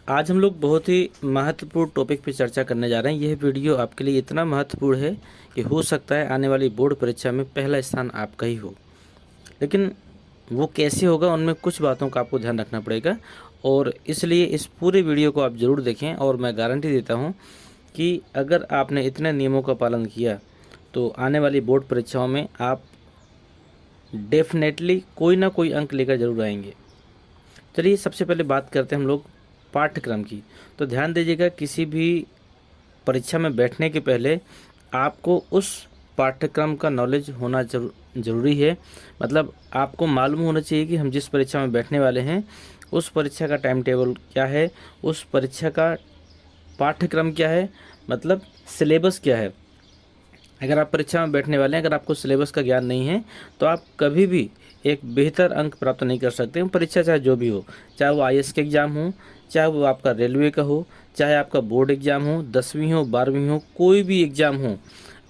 आज हम लोग बहुत ही महत्वपूर्ण टॉपिक पे चर्चा करने जा रहे हैं। यह वीडियो आपके लिए इतना महत्वपूर्ण है कि हो सकता है आने वाली बोर्ड परीक्षा में पहला स्थान आपका ही हो, लेकिन वो कैसे होगा उनमें कुछ बातों का आपको ध्यान रखना पड़ेगा। और इसलिए इस पूरे वीडियो को आप ज़रूर देखें और मैं गारंटी देता हूँ कि अगर आपने इतने नियमों का पालन किया तो आने वाली बोर्ड परीक्षाओं में आप डेफिनेटली कोई ना कोई अंक लेकर ज़रूर आएंगे। चलिए सबसे पहले बात करते हैं हम लोग पाठ्यक्रम की। तो ध्यान दीजिएगा, किसी भी परीक्षा में बैठने के पहले आपको उस पाठ्यक्रम का नॉलेज होना ज़रूरी है। मतलब आपको मालूम होना चाहिए कि हम जिस परीक्षा में बैठने वाले हैं उस परीक्षा का टाइम टेबल क्या है, उस परीक्षा का पाठ्यक्रम क्या है, मतलब सिलेबस क्या है। अगर आप परीक्षा में बैठने वाले हैं, अगर आपको सिलेबस का ज्ञान नहीं है तो आप कभी भी एक बेहतर अंक प्राप्त नहीं कर सकते। परीक्षा चाहे जो भी हो, चाहे वो आईएएस का एग्ज़ाम हो, चाहे वो आपका रेलवे का हो, चाहे आपका बोर्ड एग्ज़ाम हो, 10वीं हो, 12वीं हो, कोई भी एग्ज़ाम हो,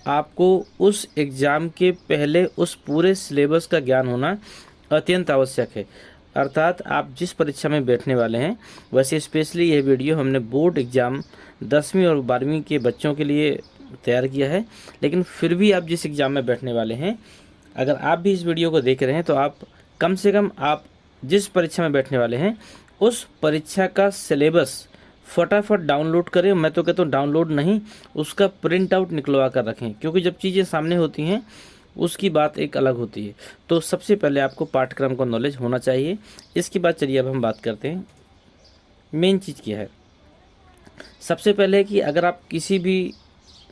आपको उस एग्ज़ाम के पहले उस पूरे सिलेबस का ज्ञान होना अत्यंत आवश्यक है। अर्थात आप जिस परीक्षा में बैठने वाले हैं, वैसे स्पेशली यह वीडियो हमने बोर्ड एग्ज़ाम 10वीं और 12वीं के बच्चों के लिए तैयार किया है। लेकिन फिर भी आप जिस एग्ज़ाम में बैठने वाले हैं, अगर आप भी इस वीडियो को देख रहे हैं तो आप कम से कम आप जिस परीक्षा में बैठने वाले हैं उस परीक्षा का सिलेबस फटाफट डाउनलोड करें। मैं तो कहता हूँ डाउनलोड नहीं, उसका प्रिंट आउट निकलवा कर रखें, क्योंकि जब चीज़ें सामने होती हैं उसकी बात एक अलग होती है। तो सबसे पहले आपको पाठ्यक्रम का नॉलेज होना चाहिए। इसके बाद चलिए अब हम बात करते हैं मेन चीज़ क्या है। सबसे पहले कि अगर आप किसी भी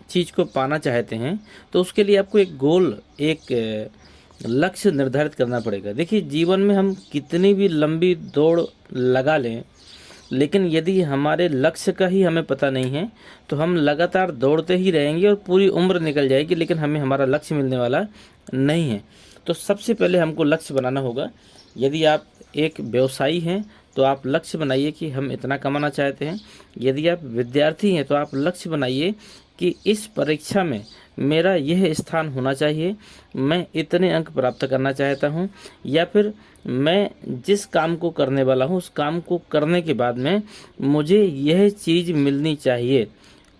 चीज़ को पाना चाहते हैं तो उसके लिए आपको एक गोल, एक लक्ष्य निर्धारित करना पड़ेगा। देखिए, जीवन में हम कितनी भी लंबी दौड़ लगा लें, लेकिन यदि हमारे लक्ष्य का ही हमें पता नहीं है तो हम लगातार दौड़ते ही रहेंगे और पूरी उम्र निकल जाएगी, लेकिन हमें हमारा लक्ष्य मिलने वाला नहीं है। तो सबसे पहले हमको लक्ष्य बनाना होगा। यदि आप एक व्यवसायी हैं तो आप लक्ष्य बनाइए कि हम इतना कमाना चाहते हैं। यदि आप विद्यार्थी हैं तो आप लक्ष्य बनाइए कि इस परीक्षा में मेरा यह स्थान होना चाहिए, मैं इतने अंक प्राप्त करना चाहता हूं, या फिर मैं जिस काम को करने वाला हूं उस काम को करने के बाद में मुझे यह चीज़ मिलनी चाहिए।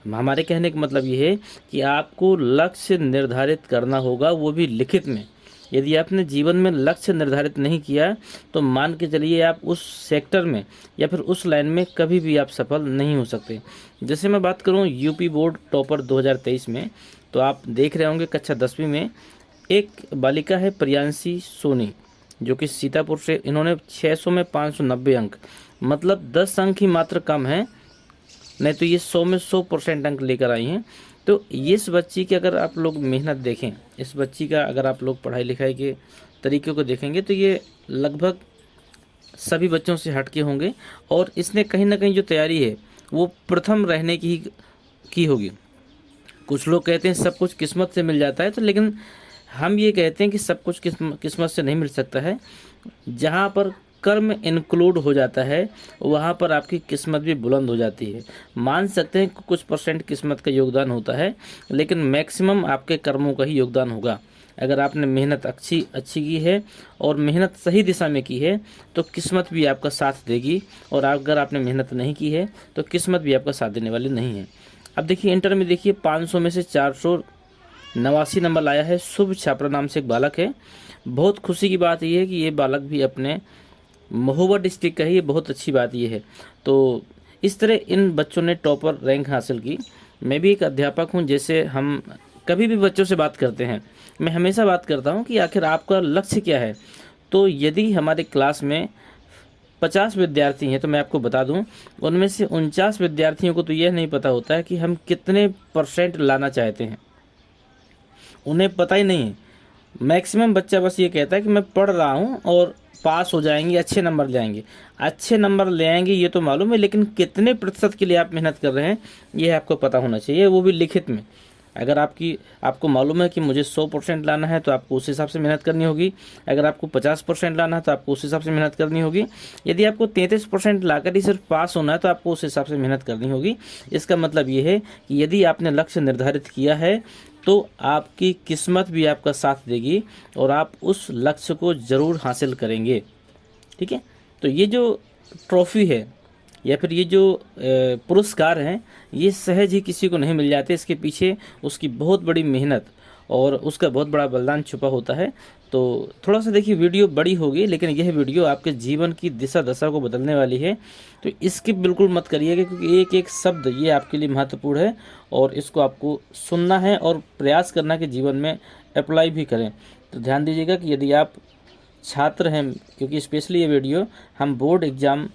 हमारे कहने का मतलब ये है कि आपको लक्ष्य निर्धारित करना होगा, वो भी लिखित में। यदि आपने जीवन में लक्ष्य निर्धारित नहीं किया तो मान के चलिए आप उस सेक्टर में या फिर उस लाइन में कभी भी आप सफल नहीं हो सकते। जैसे मैं बात करूं यूपी बोर्ड टॉपर 2023 में, तो आप देख रहे होंगे कक्षा 10वीं में एक बालिका है प्रियांशी सोनी, जो कि सीतापुर से, इन्होंने 600 में 590 अंक, मतलब 10 अंक ही मात्र कम है, नहीं तो ये 100 में 100% अंक लेकर आई हैं। तो इस बच्ची की अगर आप लोग मेहनत देखें, इस बच्ची का अगर आप लोग पढ़ाई लिखाई के तरीक़े को देखेंगे तो ये लगभग सभी बच्चों से हटके होंगे, और इसने कहीं ना कहीं जो तैयारी है वो प्रथम रहने की ही की होगी। कुछ लोग कहते हैं सब कुछ किस्मत से मिल जाता है, तो लेकिन हम ये कहते हैं कि सब कुछ किस्मत से नहीं मिल सकता है। जहाँ पर कर्म इंक्लूड हो जाता है वहाँ पर आपकी किस्मत भी बुलंद हो जाती है। मान सकते हैं कुछ परसेंट किस्मत का योगदान होता है, लेकिन मैक्सिमम आपके कर्मों का ही योगदान होगा। अगर आपने मेहनत अच्छी की है और मेहनत सही दिशा में की है तो किस्मत भी आपका साथ देगी, और अगर आपने मेहनत नहीं की है तो किस्मत भी आपका साथ देने वाली नहीं है। अब देखिए इंटर में देखिए 500 में से 489 नंबर लाया है। शुभ छात्रा नाम से एक बालक है। बहुत खुशी की बात यह है कि ये बालक भी अपने महोबा डिस्ट्रिक्ट का है, ये बहुत अच्छी बात ये है। तो इस तरह इन बच्चों ने टॉपर रैंक हासिल की। मैं भी एक अध्यापक हूँ, जैसे हम कभी भी बच्चों से बात करते हैं मैं हमेशा बात करता हूँ कि आखिर आपका लक्ष्य क्या है। तो यदि हमारे क्लास में 50 विद्यार्थी हैं तो मैं आपको बता दूं उनमें से 49 विद्यार्थियों को तो यह नहीं पता होता है कि हम कितने % लाना चाहते हैं, उन्हें पता ही नहीं है। मैक्सिमम बच्चा बस ये कहता है कि मैं पढ़ रहा हूँ और पास हो जाएंगे, अच्छे नंबर ले आएंगे। अच्छे नंबर ले आएंगे ये तो मालूम है, लेकिन कितने प्रतिशत के लिए आप मेहनत कर रहे हैं ये आपको पता होना चाहिए, वो भी लिखित में। अगर आपको मालूम है कि मुझे 100% लाना है तो आपको उस हिसाब से मेहनत करनी होगी। अगर आपको 50% लाना है तो आपको उस हिसाब से मेहनत करनी होगी। यदि आपको 33% लाकर ही सिर्फ पास होना है तो आपको उस हिसाब से मेहनत करनी होगी। इसका मतलब ये है कि यदि आपने लक्ष्य निर्धारित किया है तो आपकी किस्मत भी आपका साथ देगी और आप उस लक्ष्य को ज़रूर हासिल करेंगे। ठीक है, तो ये जो ट्रॉफ़ी है या फिर ये जो पुरस्कार हैं ये सहज ही किसी को नहीं मिल जाते। इसके पीछे उसकी बहुत बड़ी मेहनत और उसका बहुत बड़ा बलिदान छुपा होता है। तो थोड़ा सा देखिए, वीडियो बड़ी होगी लेकिन यह वीडियो आपके जीवन की दिशा दशा को बदलने वाली है। तो स्किप बिल्कुल मत करिएगा, क्योंकि एक एक शब्द ये आपके लिए महत्वपूर्ण है और इसको आपको सुनना है और प्रयास करना कि जीवन में अप्लाई भी करें। तो ध्यान दीजिएगा कि यदि आप छात्र हैं, क्योंकि स्पेशली ये वीडियो हम बोर्ड एग्ज़ाम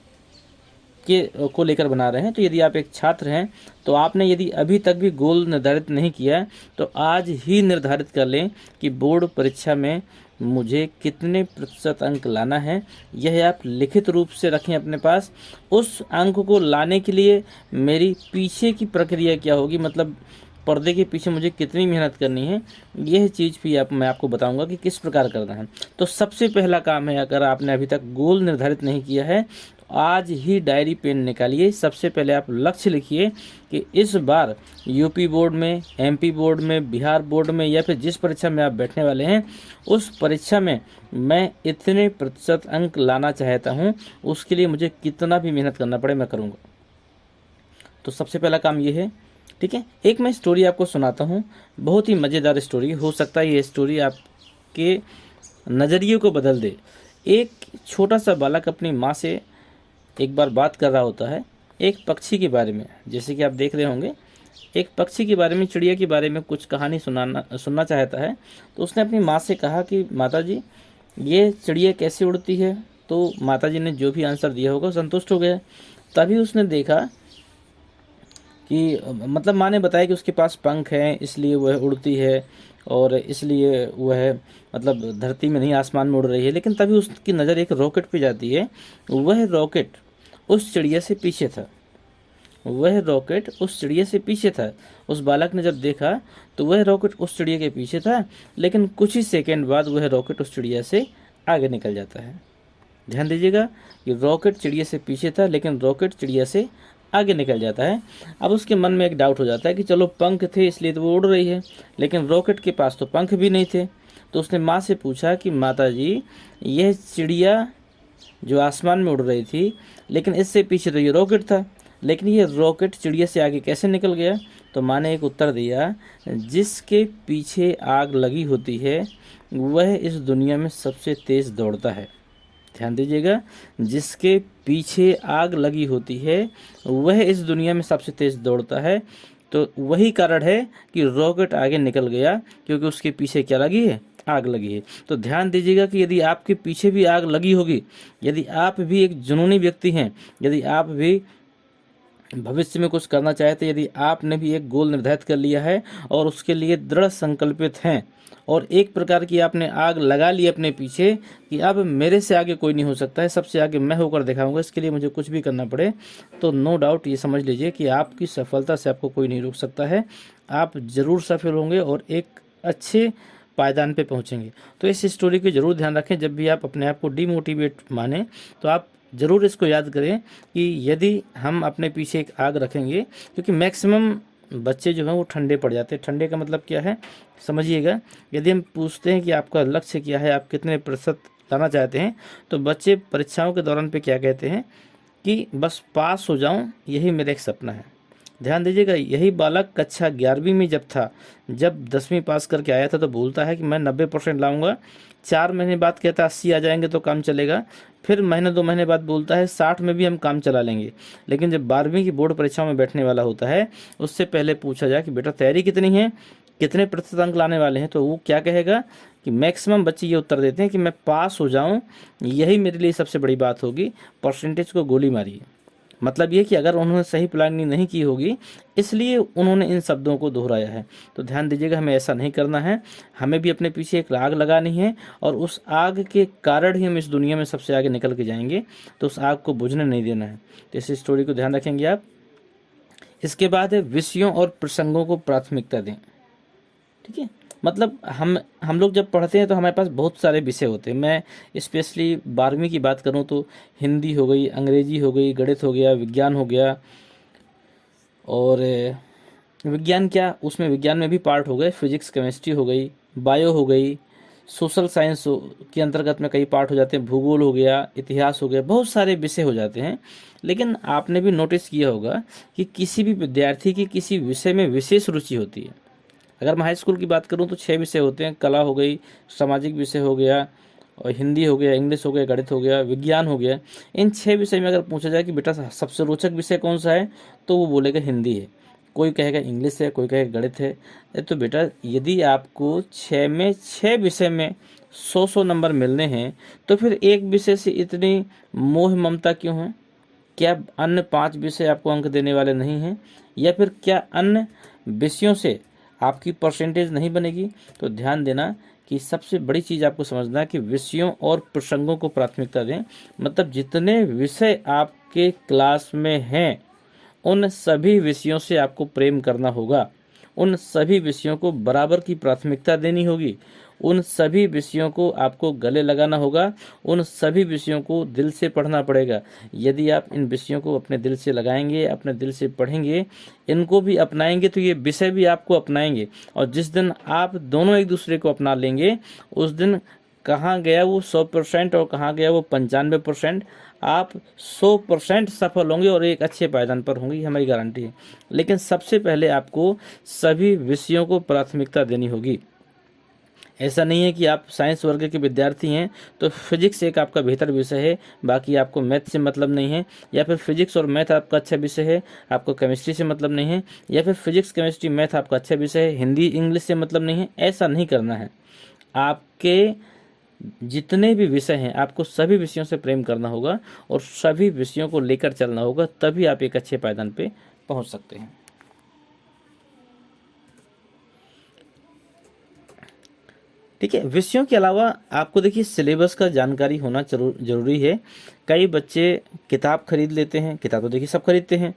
के को लेकर बना रहे हैं, तो यदि आप एक छात्र हैं तो आपने यदि अभी तक भी गोल निर्धारित नहीं किया है तो आज ही निर्धारित कर लें कि बोर्ड परीक्षा में मुझे कितने प्रतिशत अंक लाना है। यह आप लिखित रूप से रखें अपने पास। उस अंक को लाने के लिए मेरी पीछे की प्रक्रिया क्या होगी, मतलब पर्दे के पीछे मुझे कितनी मेहनत करनी है, यह चीज़ भी मैं आपको बताऊंगा कि किस प्रकार करना है। तो सबसे पहला काम है, अगर आपने अभी तक गोल निर्धारित नहीं किया है तो आज ही डायरी पेन निकालिए। सबसे पहले आप लक्ष्य लिखिए कि इस बार यूपी बोर्ड में, एमपी बोर्ड में, बिहार बोर्ड में या फिर जिस परीक्षा में आप बैठने वाले हैं उस परीक्षा में मैं इतने प्रतिशत अंक लाना चाहता हूँ। उसके लिए मुझे कितना भी मेहनत करना पड़े मैं करूँगा। तो सबसे पहला काम ये है, ठीक है। एक मैं स्टोरी आपको सुनाता हूँ, बहुत ही मज़ेदार स्टोरी। हो सकता है ये स्टोरी आपके नज़रिए को बदल दे। एक छोटा सा बालक अपनी माँ से एक बार बात कर रहा होता है एक पक्षी के बारे में। जैसे कि आप देख रहे होंगे, एक पक्षी के बारे में, चिड़िया के बारे में कुछ कहानी सुनना चाहता है। तो उसने अपनी माँ से कहा कि माता जी, ये चिड़िया कैसे उड़ती है। तो माता जी ने जो भी आंसर दिया होगा संतुष्ट हो गया। तभी उसने देखा कि मतलब माँ ने बताया कि उसके पास पंख हैं इसलिए वह उड़ती है और इसलिए वह मतलब धरती में नहीं आसमान में उड़ रही है। लेकिन तभी उसकी नज़र एक रॉकेट पे जाती है। वह रॉकेट उस चिड़िया से पीछे था। वह रॉकेट उस चिड़िया से पीछे था। उस बालक ने जब देखा तो वह रॉकेट उस चिड़िया के पीछे था, लेकिन कुछ ही सेकंड बाद वह रॉकेट उस चिड़िया से आगे निकल जाता है। ध्यान दीजिएगा कि रॉकेट चिड़िया से पीछे था लेकिन रॉकेट चिड़िया से आगे निकल जाता है। अब उसके मन में एक डाउट हो जाता है कि चलो पंख थे इसलिए तो वो उड़ रही है, लेकिन रॉकेट के पास तो पंख भी नहीं थे। तो उसने माँ से पूछा कि माता जी, यह चिड़िया जो आसमान में उड़ रही थी, लेकिन इससे पीछे तो ये रॉकेट था, लेकिन ये रॉकेट चिड़िया से आगे कैसे निकल गया। तो माँ ने एक उत्तर दिया, जिसके पीछे आग लगी होती है वह इस दुनिया में सबसे तेज़ दौड़ता है। ध्यान दीजिएगा, जिसके पीछे आग लगी होती है वह इस दुनिया में सबसे तेज़ दौड़ता है। तो वही कारण है कि रॉकेट आगे निकल गया, क्योंकि उसके पीछे क्या लगी है, आग लगी है। तो ध्यान दीजिएगा कि यदि आपके पीछे भी आग लगी होगी, यदि आप भी एक जुनूनी व्यक्ति हैं, यदि आप भी भविष्य में कुछ करना चाहते, यदि आपने भी एक गोल निर्धारित कर लिया है और उसके लिए दृढ़ संकल्पित हैं और एक प्रकार की आपने आग लगा ली अपने पीछे कि अब मेरे से आगे कोई नहीं हो सकता है, सबसे आगे मैं होकर दिखाऊंगा, इसके लिए मुझे कुछ भी करना पड़े, तो नो डाउट ये समझ लीजिए कि आपकी सफलता से आपको कोई नहीं रोक सकता है। आप ज़रूर सफल होंगे और एक अच्छे पायदान पे पहुंचेंगे। तो इस स्टोरी को ज़रूर ध्यान रखें। जब भी आप अपने आप को डिमोटिवेट माने तो आप ज़रूर इसको याद करें कि यदि हम अपने पीछे एक आग रखेंगे, क्योंकि मैक्सिमम बच्चे जो हैं वो ठंडे पड़ जाते हैं। ठंडे का मतलब क्या है समझिएगा, यदि हम पूछते हैं कि आपका लक्ष्य क्या है, आप कितने प्रतिशत लाना चाहते हैं, तो बच्चे परीक्षाओं के दौरान पे क्या कहते हैं कि बस पास हो जाऊं, यही मेरा एक सपना है। ध्यान दीजिएगा, यही बालक कक्षा 11वीं में जब था, जब 10वीं पास करके आया था तो बोलता है कि मैं 90% लाऊंगा। 4 महीने बाद कहता है 80 आ जाएंगे तो काम चलेगा। फिर महीने 2 महीने बाद बोलता है 60 में भी हम काम चला लेंगे। लेकिन जब 12वीं की बोर्ड परीक्षा में बैठने वाला होता है, उससे पहले पूछा जाए कि बेटा तैयारी कितनी है, कितने प्रतिशत अंक लाने वाले हैं, तो वो क्या कहेगा कि मैक्सिमम बच्चे ये उत्तर देते हैं कि मैं पास हो जाऊं, यही मेरे लिए सबसे बड़ी बात होगी। परसेंटेज को गोली मारिए। मतलब ये कि अगर उन्होंने सही प्लानिंग नहीं की होगी इसलिए उन्होंने इन शब्दों को दोहराया है। तो ध्यान दीजिएगा, हमें ऐसा नहीं करना है। हमें भी अपने पीछे एक आग लगानी है और उस आग के कारण ही हम इस दुनिया में सबसे आगे निकल के जाएंगे। तो उस आग को बुझने नहीं देना है। तो इस स्टोरी को ध्यान रखेंगे आप। इसके बाद है विषयों और प्रसंगों को प्राथमिकता दें। ठीक है, मतलब हम लोग जब पढ़ते हैं तो हमारे पास बहुत सारे विषय होते हैं। मैं स्पेशली 12वीं की बात करूं तो हिंदी हो गई, अंग्रेजी हो गई, गणित हो गया, विज्ञान हो गया, और विज्ञान क्या उसमें विज्ञान में भी पार्ट हो गए, फिजिक्स केमिस्ट्री हो गई, बायो हो गई, सोशल साइंस के अंतर्गत में कई पार्ट हो जाते हैं, भूगोल हो गया, इतिहास हो गया, बहुत सारे विषय हो जाते हैं। लेकिन आपने भी नोटिस किया होगा कि किसी भी विद्यार्थी की किसी विषय में विशेष रुचि होती है। अगर मैं हाई स्कूल की बात करूं तो 6 विषय होते हैं, कला हो गई, सामाजिक विषय हो गया, और हिंदी हो गया, इंग्लिश हो गया, गणित हो गया, विज्ञान हो गया। इन 6 विषय में अगर पूछा जाए कि बेटा सबसे रोचक विषय कौन सा है, तो वो बोलेगा हिंदी है, कोई कहेगा इंग्लिश है, कोई कहेगा गणित है। तो बेटा यदि आपको 6 में 6 विषय में 100 नंबर मिलने हैं, तो फिर एक विषय से इतनी मोह ममता क्यों है? क्या अन्य 5 विषय आपको अंक देने वाले नहीं हैं, या फिर क्या अन्य विषयों से आपकी परसेंटेज नहीं बनेगी? तो ध्यान देना कि सबसे बड़ी चीज़ आपको समझना है कि विषयों और प्रसंगों को प्राथमिकता दें। मतलब जितने विषय आपके क्लास में हैं, उन सभी विषयों से आपको प्रेम करना होगा, उन सभी विषयों को बराबर की प्राथमिकता देनी होगी, उन सभी विषयों को आपको गले लगाना होगा, उन सभी विषयों को दिल से पढ़ना पड़ेगा। यदि आप इन विषयों को अपने दिल से लगाएंगे, अपने दिल से पढ़ेंगे, इनको भी अपनाएंगे, तो ये विषय भी आपको अपनाएंगे। और जिस दिन आप दोनों एक दूसरे को अपना लेंगे, उस दिन कहाँ गया वो 100% और कहाँ गया वो 95%। आप 100% सफल होंगे और एक अच्छे पायदान पर होंगे, ये हमारी गारंटी है। लेकिन सबसे पहले आपको सभी विषयों को प्राथमिकता देनी होगी। ऐसा नहीं है कि आप साइंस वर्ग के विद्यार्थी हैं तो फिजिक्स एक आपका बेहतर विषय है, बाकी आपको मैथ से मतलब नहीं है, या फिर फिजिक्स और मैथ आपका अच्छा विषय है, आपको केमिस्ट्री से मतलब नहीं है, या फिर फिजिक्स केमिस्ट्री मैथ आपका अच्छा विषय है, हिंदी इंग्लिश से मतलब नहीं है। ऐसा नहीं करना है। आपके जितने भी विषय हैं, आपको सभी विषयों से प्रेम करना होगा और सभी विषयों को लेकर चलना होगा, तभी आप एक अच्छे पायदान पे पहुंच सकते हैं। ठीक है। विषयों के अलावा आपको देखिए सिलेबस का जानकारी होना जरूरी है। कई बच्चे किताब खरीद लेते हैं, किताब तो देखिए सब खरीदते हैं,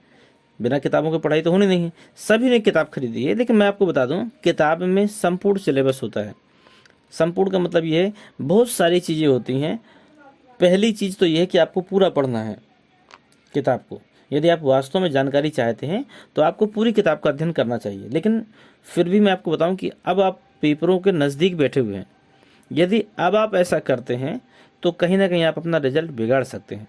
बिना किताबों की पढ़ाई तो होनी नहीं है। सभी ने किताब खरीदी है, लेकिन मैं आपको बता दूं किताब में संपूर्ण सिलेबस होता है। संपूर्ण का मतलब ये है बहुत सारी चीज़ें होती हैं। पहली चीज़ तो ये है कि आपको पूरा पढ़ना है किताब को। यदि आप वास्तव में जानकारी चाहते हैं तो आपको पूरी किताब का अध्ययन करना चाहिए। लेकिन फिर भी मैं आपको बताऊं कि अब आप पेपरों के नज़दीक बैठे हुए हैं, यदि अब आप ऐसा करते हैं तो कहीं ना कहीं आप अपना रिजल्ट बिगाड़ सकते हैं।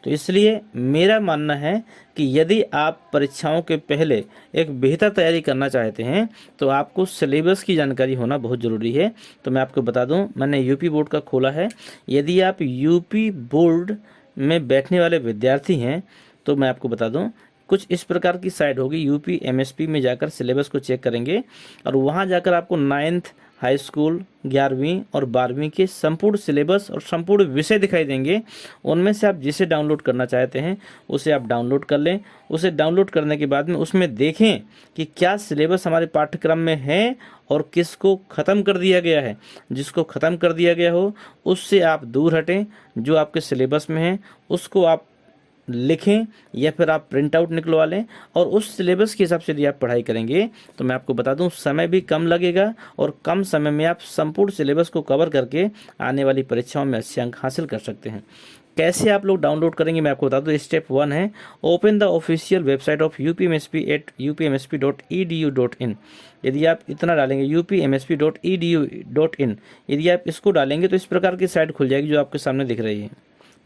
तो इसलिए मेरा मानना है कि यदि आप परीक्षाओं के पहले एक बेहतर तैयारी करना चाहते हैं तो आपको सिलेबस की जानकारी होना बहुत ज़रूरी है। तो मैं आपको बता दूं, मैंने यूपी बोर्ड का खोला है। यदि आप यूपी बोर्ड में बैठने वाले विद्यार्थी हैं तो मैं आपको बता दूं कुछ इस प्रकार की साइट होगी। यूपी एमएसपी में जाकर सिलेबस को चेक करेंगे और वहाँ जाकर आपको 9th हाई स्कूल 11वीं और 12वीं के संपूर्ण सिलेबस और संपूर्ण विषय दिखाई देंगे। उनमें से आप जिसे डाउनलोड करना चाहते हैं उसे आप डाउनलोड कर लें। उसे डाउनलोड करने के बाद में उसमें देखें कि क्या सिलेबस हमारे पाठ्यक्रम में है और किसको ख़त्म कर दिया गया है। जिसको ख़त्म कर दिया गया हो उससे आप दूर हटें, जो आपके सिलेबस में है उसको आप लिखें या फिर आप प्रिंट आउट निकलवा लें और उस सिलेबस के हिसाब से यदि आप पढ़ाई करेंगे तो मैं आपको बता दूं समय भी कम लगेगा और कम समय में आप संपूर्ण सिलेबस को कवर करके आने वाली परीक्षाओं में अच्छे अंक हासिल कर सकते हैं। कैसे आप लोग डाउनलोड करेंगे मैं आपको बता दूं। स्टेप 1 है open the official website of UPMSP at upmsp.edu.in। यदि आप इतना डालेंगे upmsp.edu.in, यदि आप इसको डालेंगे तो इस प्रकार की साइट खुल जाएगी जो आपके सामने दिख रही है।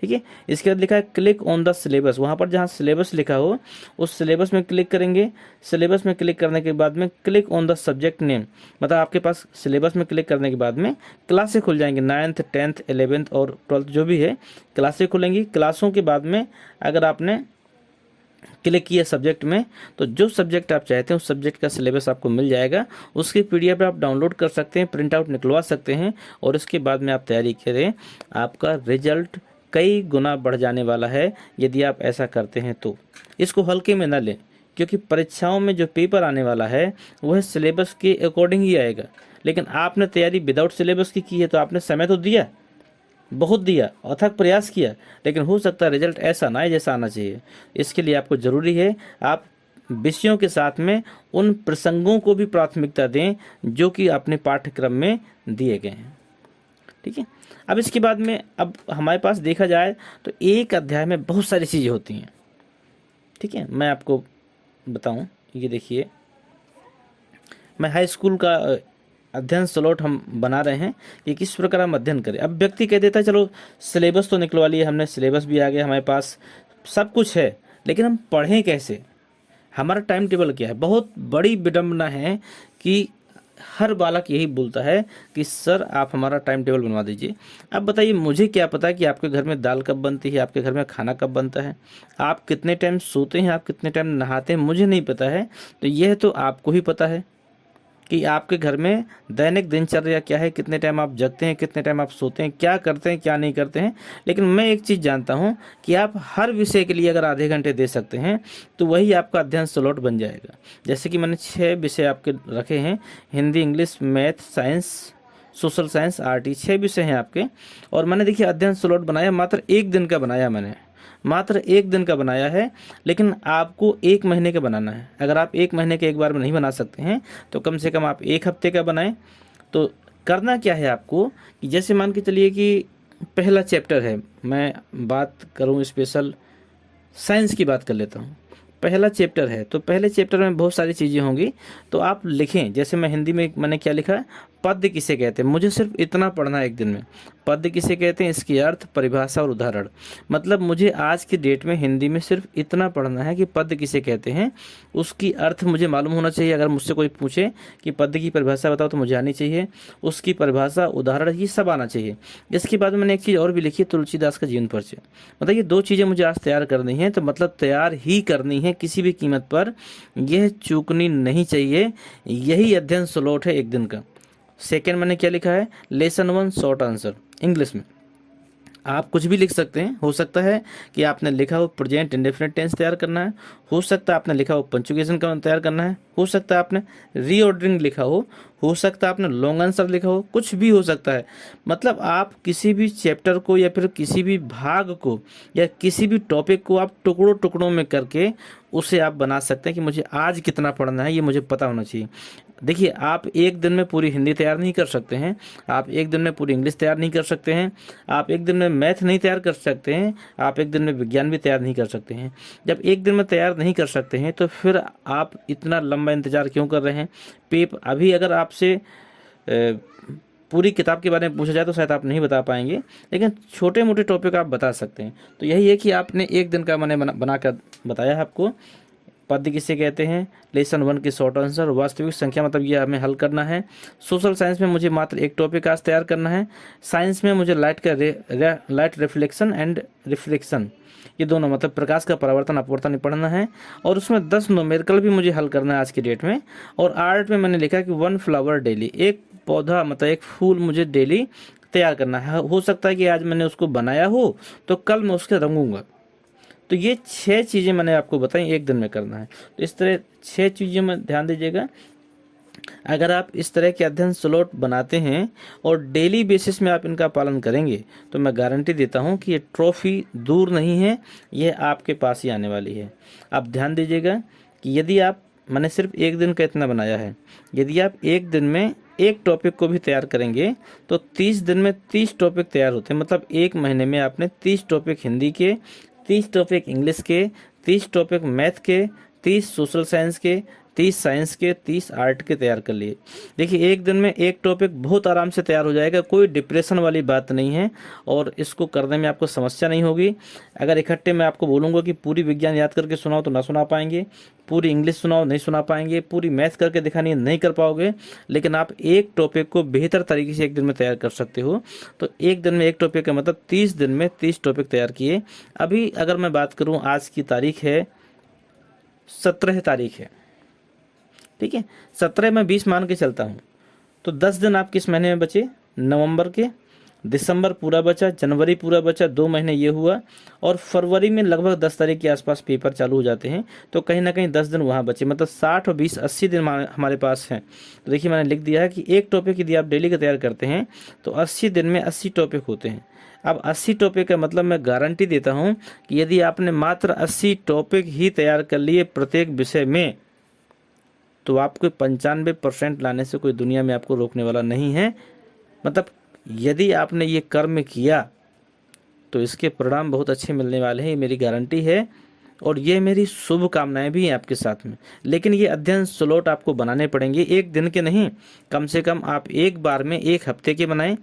ठीक है। इसके बाद लिखा है क्लिक ऑन द सिलेबस। वहाँ पर जहाँ सिलेबस लिखा हो उस सिलेबस में क्लिक करेंगे। सिलेबस में क्लिक करने के बाद में click on the subject name, मतलब आपके पास सिलेबस में क्लिक करने के बाद में क्लासें खुल जाएंगी। 9th 10th 11th और 12th जो भी है क्लासें खुलेंगी। क्लासों के बाद में अगर आपने क्लिक किया सब्जेक्ट में तो जो सब्जेक्ट आप चाहते हैं उस सब्जेक्ट का सिलेबस आपको मिल जाएगा। उसकी PDF आप डाउनलोड कर सकते हैं, प्रिंट आउट निकलवा सकते हैं और उसके बाद में आप तैयारी करें। आपका रिजल्ट कई गुना बढ़ जाने वाला है यदि आप ऐसा करते हैं तो। इसको हल्के में न लें, क्योंकि परीक्षाओं में जो पेपर आने वाला है वह सिलेबस के अकॉर्डिंग ही आएगा। लेकिन आपने तैयारी विदाउट सिलेबस की है तो आपने समय तो दिया, बहुत दिया, अथक प्रयास किया, लेकिन हो सकता है रिजल्ट ऐसा ना आए जैसा आना चाहिए। इसके लिए आपको ज़रूरी है आप विषयों के साथ में उन प्रसंगों को भी प्राथमिकता दें जो कि अपने पाठ्यक्रम में दिए गए हैं। ठीक है। अब इसके बाद में अब हमारे पास देखा जाए तो एक अध्याय में बहुत सारी चीज़ें होती हैं। ठीक है। मैं आपको बताऊं, ये देखिए मैं हाई स्कूल का अध्ययन स्लॉट हम बना रहे हैं कि किस प्रकार हम अध्ययन करें। अब व्यक्ति कह देता है चलो सिलेबस तो निकलवा लिए हमने, सिलेबस भी आ गया हमारे पास, सब कुछ है, लेकिन हम पढ़ें कैसे, हमारा टाइम टेबल क्या है। बहुत बड़ी विडंबना है कि हर बालक यही बोलता है कि सर आप हमारा टाइम टेबल बनवा दीजिए। अब बताइए मुझे क्या पता कि आपके घर में दाल कब बनती है, आपके घर में खाना कब बनता है, आप कितने टाइम सोते हैं, आप कितने टाइम नहाते हैं, मुझे नहीं पता है। तो यह तो आपको ही पता है कि आपके घर में दैनिक दिनचर्या क्या है, कितने टाइम आप जगते हैं, कितने टाइम आप सोते हैं, क्या करते हैं क्या नहीं करते हैं। लेकिन मैं एक चीज़ जानता हूँ कि आप हर विषय के लिए अगर आधे घंटे दे सकते हैं तो वही आपका अध्ययन स्लॉट बन जाएगा। जैसे कि मैंने 6 विषय आपके रखे हैं, Hindi, English, math, science, social science, art, 6 विषय हैं आपके। और मैंने देखिए अध्ययन स्लॉट बनाया, मात्र 1 दिन का बनाया मैंने, मात्र 1 दिन का बनाया है। लेकिन आपको 1 महीने का बनाना है। अगर आप 1 महीने के एक बार में नहीं बना सकते हैं तो कम से कम आप 1 हफ्ते का बनाएं। तो करना क्या है आपको कि जैसे मान के चलिए कि पहला चैप्टर है, मैं बात करूं स्पेशल साइंस की बात कर लेता हूं। पहला चैप्टर है तो पहले चैप्टर में बहुत सारी चीज़ें होंगी, तो आप लिखें। जैसे मैं हिंदी में मैंने क्या लिखा है, पद्य किसे कहते हैं, मुझे सिर्फ इतना पढ़ना है 1 दिन में। पद्य किसे कहते हैं, इसकी अर्थ, परिभाषा और उदाहरण। मतलब मुझे आज की डेट में हिंदी में सिर्फ इतना पढ़ना है कि पद्य किसे कहते हैं, उसकी अर्थ मुझे मालूम होना चाहिए। अगर मुझसे कोई पूछे कि पद्य की परिभाषा बताओ तो मुझे आनी चाहिए, उसकी परिभाषा, उदाहरण, ये सब आना चाहिए। इसके बाद मैंने एक चीज़ और भी लिखी है, तुलसीदास का जीवन परिचय। मतलब ये 2 चीज़ें मुझे आज तैयार करनी है, तो मतलब तैयार ही करनी है किसी भी कीमत पर, यह चूकनी नहीं चाहिए। यही अध्ययन स्लॉट है 1 दिन का। सेकेंड मैंने क्या लिखा है, लेसन 1 शॉर्ट आंसर इंग्लिश में। आप कुछ भी लिख सकते हैं। हो सकता है कि आपने लिखा हो प्रेजेंट इंडेफिनिट टेंस तैयार करना है, हो सकता है आपने लिखा हो पंचुएशन का तैयार करना है, हो सकता है आपने रीऑर्डरिंग लिखा हो सकता है आपने लॉन्ग आंसर लिखा हो, कुछ भी हो सकता है। मतलब आप किसी भी चैप्टर को या फिर किसी भी भाग को या किसी भी टॉपिक को आप टुकड़ों टुकड़ों में करके उसे आप बना सकते हैं कि मुझे आज कितना पढ़ना है, ये मुझे पता होना चाहिए। देखिए आप 1 दिन में पूरी हिंदी तैयार नहीं कर सकते हैं, आप 1 दिन में पूरी इंग्लिश तैयार नहीं कर सकते हैं, आप 1 दिन में मैथ नहीं तैयार कर सकते हैं, आप 1 दिन में विज्ञान भी तैयार नहीं कर सकते हैं। जब 1 दिन में तैयार नहीं कर सकते हैं तो फिर आप इतना लंबा इंतज़ार क्यों कर रहे हैं। अभी अगर आपसे पूरी किताब के बारे में पूछा जाए तो शायद आप नहीं बता पाएंगे, लेकिन छोटे मोटे टॉपिक आप बता सकते हैं। तो यही है कि आपने 1 दिन का मैंने बना कर बताया है आपको। पद्य किसे कहते हैं, लेसन 1 की शॉर्ट आंसर, वास्तविक संख्या मतलब ये हमें हल करना है। सोशल साइंस में मुझे मात्र 1 टॉपिक आज तैयार करना है। साइंस में मुझे लाइट रिफ्लेक्शन एंड रिफ्लेक्शन, ये दोनों मतलब प्रकाश का परावर्तन अपवर्तन पढ़ना है। और उसमें 10 न्यूमेरिकल भी मुझे हल करना है आज की डेट में। और आर्ट में मैंने लिखा कि 1 फ्लावर डेली, एक पौधा मतलब एक फूल मुझे डेली तैयार करना है। हो सकता है कि आज मैंने उसको बनाया हो तो कल मैं उसके रंगूंगा। तो ये 6 चीज़ें मैंने आपको बताई 1 दिन में करना है। तो इस तरह 6 चीज़ें में ध्यान दीजिएगा। अगर आप इस तरह के अध्ययन स्लॉट बनाते हैं और डेली बेसिस में आप इनका पालन करेंगे तो मैं गारंटी देता हूं कि ये ट्रॉफी दूर नहीं है, ये आपके पास ही आने वाली है। आप ध्यान दीजिएगा कि यदि आप, मैंने सिर्फ 1 दिन का इतना बनाया है, यदि आप 1 दिन में 1 टॉपिक को भी तैयार करेंगे तो 30 दिन में 30 टॉपिक तैयार होते हैं। मतलब 1 महीने में आपने 30 टॉपिक हिंदी के, 30 टॉपिक इंग्लिश के, 30 टॉपिक मैथ के, 30 सोशल साइंस के, 30 साइंस के, 30 आर्ट के तैयार कर लिए। देखिए 1 दिन में 1 टॉपिक बहुत आराम से तैयार हो जाएगा, कोई डिप्रेशन वाली बात नहीं है और इसको करने में आपको समस्या नहीं होगी। अगर इकट्ठे मैं आपको बोलूँगा कि पूरी विज्ञान याद करके सुनाओ तो ना सुना पाएंगे, पूरी इंग्लिश सुनाओ नहीं सुना पाएंगे, पूरी मैथ करके दिखानी है नहीं कर पाओगे। लेकिन आप 1 टॉपिक को बेहतर तरीके से 1 दिन में तैयार कर सकते हो। तो 1 दिन में 1 टॉपिक का मतलब 30 दिन में 30 टॉपिक तैयार किए। अभी अगर मैं बात करूँ, आज की तारीख है 17 तारीख है, ठीक है, 17 में 20 मान के चलता हूँ तो 10 दिन आपके इस महीने में बचे, नवंबर के, दिसंबर पूरा बचा, जनवरी पूरा बचा, 2 महीने ये हुआ। और फरवरी में लगभग 10 तारीख के आसपास पेपर चालू हो जाते हैं, तो कहीं ना कहीं 10 दिन वहाँ बचे, मतलब 60 और 20 80 दिन हमारे पास हैं। तो देखिए मैंने लिख दिया है कि 1 टॉपिक यदि आप डेली का तैयार करते हैं तो 80 दिन में 80 टॉपिक होते हैं। अब 80 टॉपिक का मतलब मैं गारंटी देता हूँ कि यदि आपने मात्र 80 टॉपिक ही तैयार कर लिए प्रत्येक विषय में तो आपको 95% लाने से कोई दुनिया में आपको रोकने वाला नहीं है। मतलब यदि आपने ये कर्म किया तो इसके परिणाम बहुत अच्छे मिलने वाले हैं, ये मेरी गारंटी है। और ये मेरी शुभकामनाएं भी हैं आपके साथ में। लेकिन ये अध्ययन स्लॉट आपको बनाने पड़ेंगे, एक दिन के नहीं, कम से कम आप एक बार में 1 हफ्ते के बनाएं।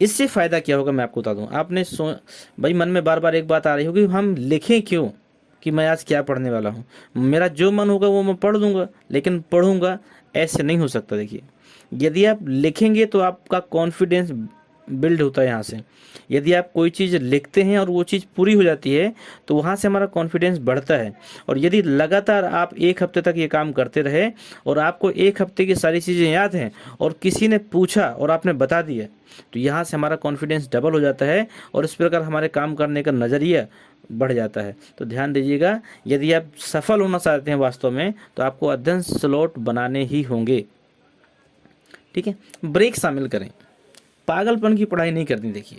इससे फ़ायदा क्या होगा मैं आपको बता दूं। आपने भाई मन में बार बार एक बात आ रही होगी, हम लिखें क्यों कि मैं आज क्या पढ़ने वाला हूँ, मेरा जो मन होगा वो मैं पढ़ लूँगा, लेकिन पढ़ूंगा ऐसे नहीं हो सकता। देखिए, यदि आप लिखेंगे तो आपका कॉन्फिडेंस बिल्ड होता है यहाँ से। यदि आप कोई चीज़ लिखते हैं और वो चीज़ पूरी हो जाती है तो वहाँ से हमारा कॉन्फिडेंस बढ़ता है। और यदि लगातार आप 1 हफ्ते तक ये काम करते रहे और आपको 1 हफ्ते की सारी चीज़ें याद हैं और किसी ने पूछा और आपने बता दिया, तो यहाँ से हमारा कॉन्फिडेंस डबल हो जाता है और इस प्रकार हमारे काम करने का नज़रिया बढ़ जाता है। तो ध्यान दीजिएगा, यदि आप सफल होना चाहते हैं वास्तव में तो आपको अध्ययन स्लॉट बनाने ही होंगे। ठीक है, ब्रेक शामिल करें। पागलपन की पढ़ाई नहीं करनी। देखिए,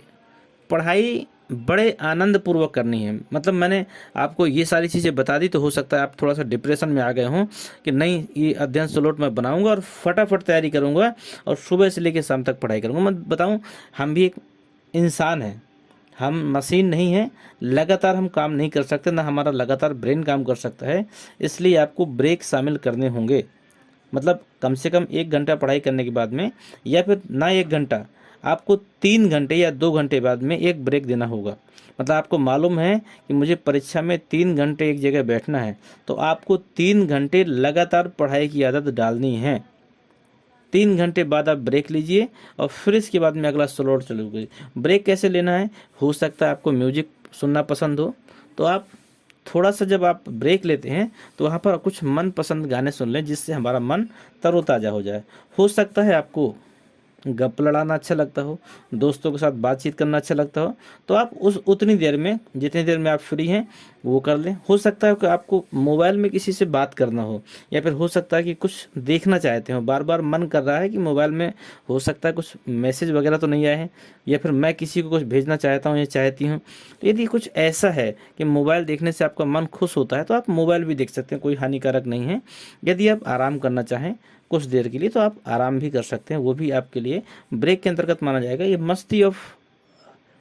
पढ़ाई बड़े आनंद पूर्वक करनी है। मतलब मैंने आपको ये सारी चीज़ें बता दी तो हो सकता है आप थोड़ा सा डिप्रेशन में आ गए हों कि नहीं, ये अध्ययन स्लॉट मैं बनाऊंगा और फटाफट तैयारी करूंगा और सुबह से लेकर शाम तक पढ़ाई करूंगा। मैं बताऊं, हम भी एक इंसान हैं, हम मशीन नहीं है, लगातार हम काम नहीं कर सकते, ना हमारा लगातार ब्रेन काम कर सकता है। इसलिए आपको ब्रेक शामिल करने होंगे। मतलब कम से कम 1 घंटा पढ़ाई करने के बाद में, या फिर ना 1 घंटा, आपको 3 घंटे या 2 घंटे बाद में एक ब्रेक देना होगा। मतलब आपको मालूम है कि मुझे परीक्षा में 3 घंटे एक जगह बैठना है, तो आपको 3 घंटे लगातार पढ़ाई की आदत डालनी है। 3 घंटे बाद आप ब्रेक लीजिए और फिर इसके बाद में अगला स्लॉट चालू करिए। ब्रेक कैसे लेना है, हो सकता है आपको म्यूजिक सुनना पसंद हो, तो आप थोड़ा सा जब आप ब्रेक लेते हैं तो वहाँ पर कुछ मनपसंद गाने सुन लें, जिससे हमारा मन तरोताज़ा हो जाए। हो सकता है आपको गप लड़ाना अच्छा लगता हो, दोस्तों के साथ बातचीत करना अच्छा लगता हो, तो आप उस उतनी देर में, जितनी देर में आप फ्री हैं वो कर लें। हो सकता है कि आपको मोबाइल में किसी से बात करना हो, या फिर हो सकता है कि कुछ देखना चाहते हो, बार बार मन कर रहा है कि मोबाइल में हो सकता है कुछ मैसेज वगैरह तो नहीं आए हैं, या फिर मैं किसी को कुछ भेजना चाहता हूँ या चाहती हूँ। तो यदि कुछ ऐसा है कि मोबाइल देखने से आपका मन खुश होता है तो आप मोबाइल भी देख सकते हैं, कोई हानिकारक नहीं है। यदि आप आराम करना चाहें कुछ देर के लिए तो आप आराम भी कर सकते हैं, वो भी आपके लिए ब्रेक के अंतर्गत माना जाएगा। ये मस्ती ऑफ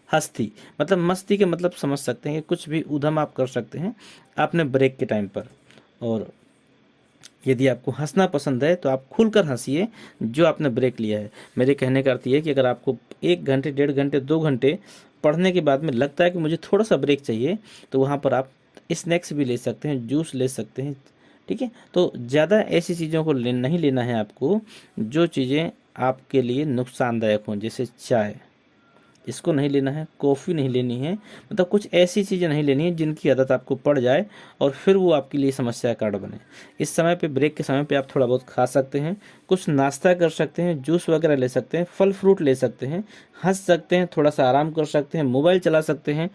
हस्ती, मतलब मस्ती के मतलब समझ सकते हैं कि कुछ भी उधम आप कर सकते हैं आपने ब्रेक के टाइम पर। और यदि आपको हंसना पसंद है तो आप खुलकर हंसिए जो आपने ब्रेक लिया है। मेरे कहने का अर्थ ये है कि अगर आपको 1 घंटे, 1.5 घंटे, 2 घंटे पढ़ने के बाद में लगता है कि मुझे थोड़ा सा ब्रेक चाहिए, तो वहाँ पर आप स्नैक्स भी ले सकते हैं, जूस ले सकते हैं। ठीक है, तो ज़्यादा ऐसी चीज़ों को नहीं लेना है आपको जो चीज़ें आपके लिए नुकसानदायक हों, जैसे चाय, इसको नहीं लेना है, कॉफ़ी नहीं लेनी है। मतलब कुछ ऐसी चीज़ें नहीं लेनी है जिनकी आदत आपको पड़ जाए और फिर वो आपके लिए समस्या का कारण बने। इस समय पे, ब्रेक के समय पे आप थोड़ा बहुत खा सकते हैं, कुछ नाश्ता कर सकते हैं, जूस वगैरह ले सकते हैं, फल फ्रूट ले सकते हैं, हंस सकते हैं, थोड़ा सा आराम कर सकते हैं, मोबाइल चला सकते हैं,